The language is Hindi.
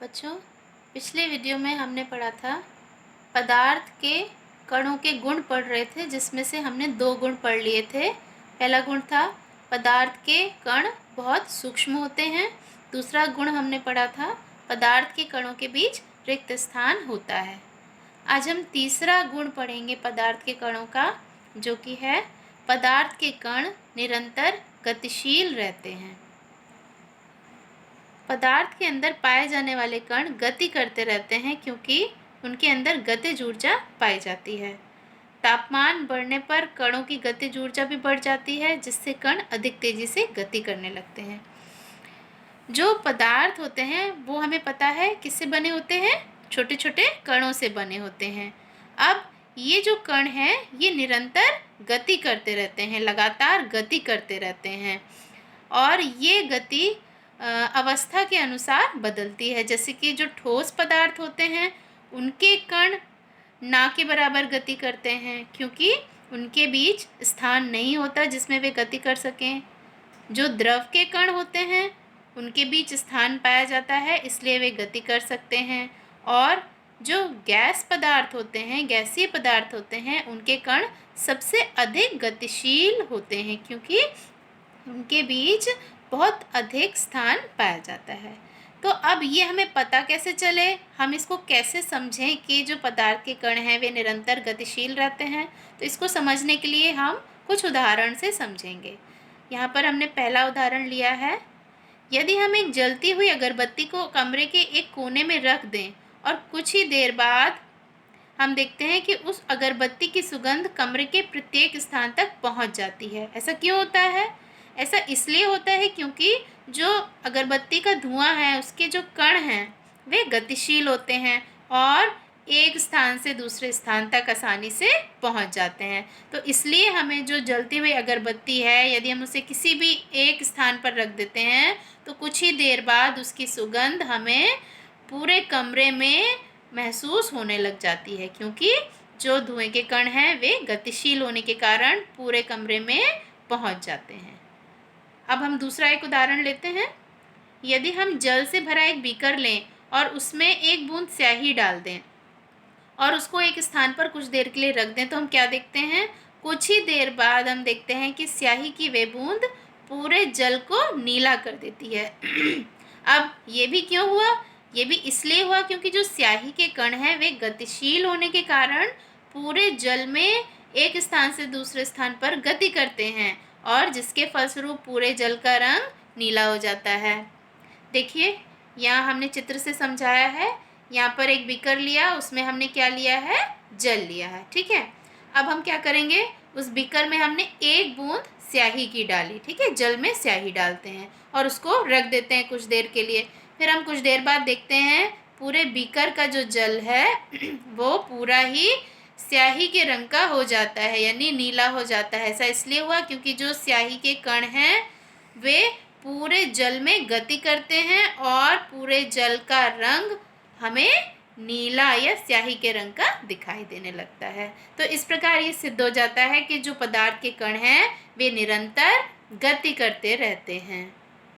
बच्चों, पिछले वीडियो में हमने पढ़ा था पदार्थ के कणों के गुण पढ़ रहे थे, जिसमें से हमने 2 गुण पढ़ लिए थे। पहला गुण था पदार्थ के कण बहुत सूक्ष्म होते हैं। दूसरा गुण हमने पढ़ा था पदार्थ के कणों के बीच रिक्त स्थान होता है। आज हम तीसरा गुण पढ़ेंगे पदार्थ के कणों का, जो कि है पदार्थ के कण निरंतर गतिशील रहते हैं। पदार्थ के अंदर पाए जाने वाले कण गति करते रहते हैं क्योंकि उनके अंदर गतिज ऊर्जा पाई जाती है। तापमान बढ़ने पर कणों की गतिज ऊर्जा भी बढ़ जाती है, जिससे कण अधिक तेजी से गति करने लगते हैं। जो पदार्थ होते हैं वो हमें पता है किससे बने होते हैं, छोटे छोटे कणों से बने होते हैं। अब ये जो कण हैं ये निरंतर गति करते रहते हैं, लगातार गति करते रहते हैं, और ये गति अवस्था के अनुसार बदलती है। जैसे कि जो ठोस पदार्थ होते हैं उनके कण ना के बराबर गति करते हैं, क्योंकि उनके बीच स्थान नहीं होता जिसमें वे गति कर सकें। जो द्रव के कण होते हैं उनके बीच स्थान पाया जाता है, इसलिए वे गति कर सकते हैं। और जो गैस पदार्थ होते हैं, गैसीय पदार्थ होते हैं, उनके कण सबसे अधिक गतिशील होते हैं, क्योंकि उनके बीच बहुत अधिक स्थान पाया जाता है। तो अब ये हमें पता कैसे चले, हम इसको कैसे समझें कि जो पदार्थ के कण हैं वे निरंतर गतिशील रहते हैं। तो इसको समझने के लिए हम कुछ उदाहरण से समझेंगे। यहाँ पर हमने पहला उदाहरण लिया है। यदि हम एक जलती हुई अगरबत्ती को कमरे के एक कोने में रख दें और कुछ ही देर बाद हम देखते हैं कि उस अगरबत्ती की सुगंध कमरे के प्रत्येक स्थान तक पहुँच जाती है। ऐसा क्यों होता है? ऐसा इसलिए होता है क्योंकि जो अगरबत्ती का धुआं है उसके जो कण हैं वे गतिशील होते हैं और एक स्थान से दूसरे स्थान तक आसानी से पहुंच जाते हैं। तो इसलिए हमें जो जलती हुई अगरबत्ती है, यदि हम उसे किसी भी एक स्थान पर रख देते हैं तो कुछ ही देर बाद उसकी सुगंध हमें पूरे कमरे में महसूस होने लग जाती है, क्योंकि जो धुएं के कण हैं वे गतिशील होने के कारण पूरे कमरे में पहुंच जाते हैं। अब हम दूसरा एक उदाहरण लेते हैं। यदि हम जल से भरा एक बीकर लें और उसमें एक बूंद स्याही डाल दें और उसको एक स्थान पर कुछ देर के लिए रख दें, तो हम क्या देखते हैं? कुछ ही देर बाद हम देखते हैं कि स्याही की वे बूंद पूरे जल को नीला कर देती है। अब ये भी क्यों हुआ? ये भी इसलिए हुआ क्योंकि जो स्याही के कण हैं वे गतिशील होने के कारण पूरे जल में एक स्थान से दूसरे स्थान पर गति करते हैं, और जिसके फलस्वरूप पूरे जल का रंग नीला हो जाता है। देखिए, यहाँ हमने चित्र से समझाया है। यहाँ पर एक बीकर लिया, उसमें हमने क्या लिया है? जल लिया है। ठीक है, अब हम क्या करेंगे? उस बीकर में हमने एक बूंद स्याही की डाली। ठीक है, जल में स्याही डालते हैं और उसको रख देते हैं कुछ देर के लिए। फिर हम कुछ देर बाद देखते हैं पूरे बीकर का जो जल है वो पूरा ही स्याही के रंग का हो जाता है, यानी नीला हो जाता है। ऐसा इसलिए हुआ क्योंकि जो स्याही के कण हैं वे पूरे जल में गति करते हैं और पूरे जल का रंग हमें नीला या स्याही के रंग का दिखाई देने लगता है। तो इस प्रकार ये सिद्ध हो जाता है कि जो पदार्थ के कण हैं वे निरंतर गति करते रहते हैं।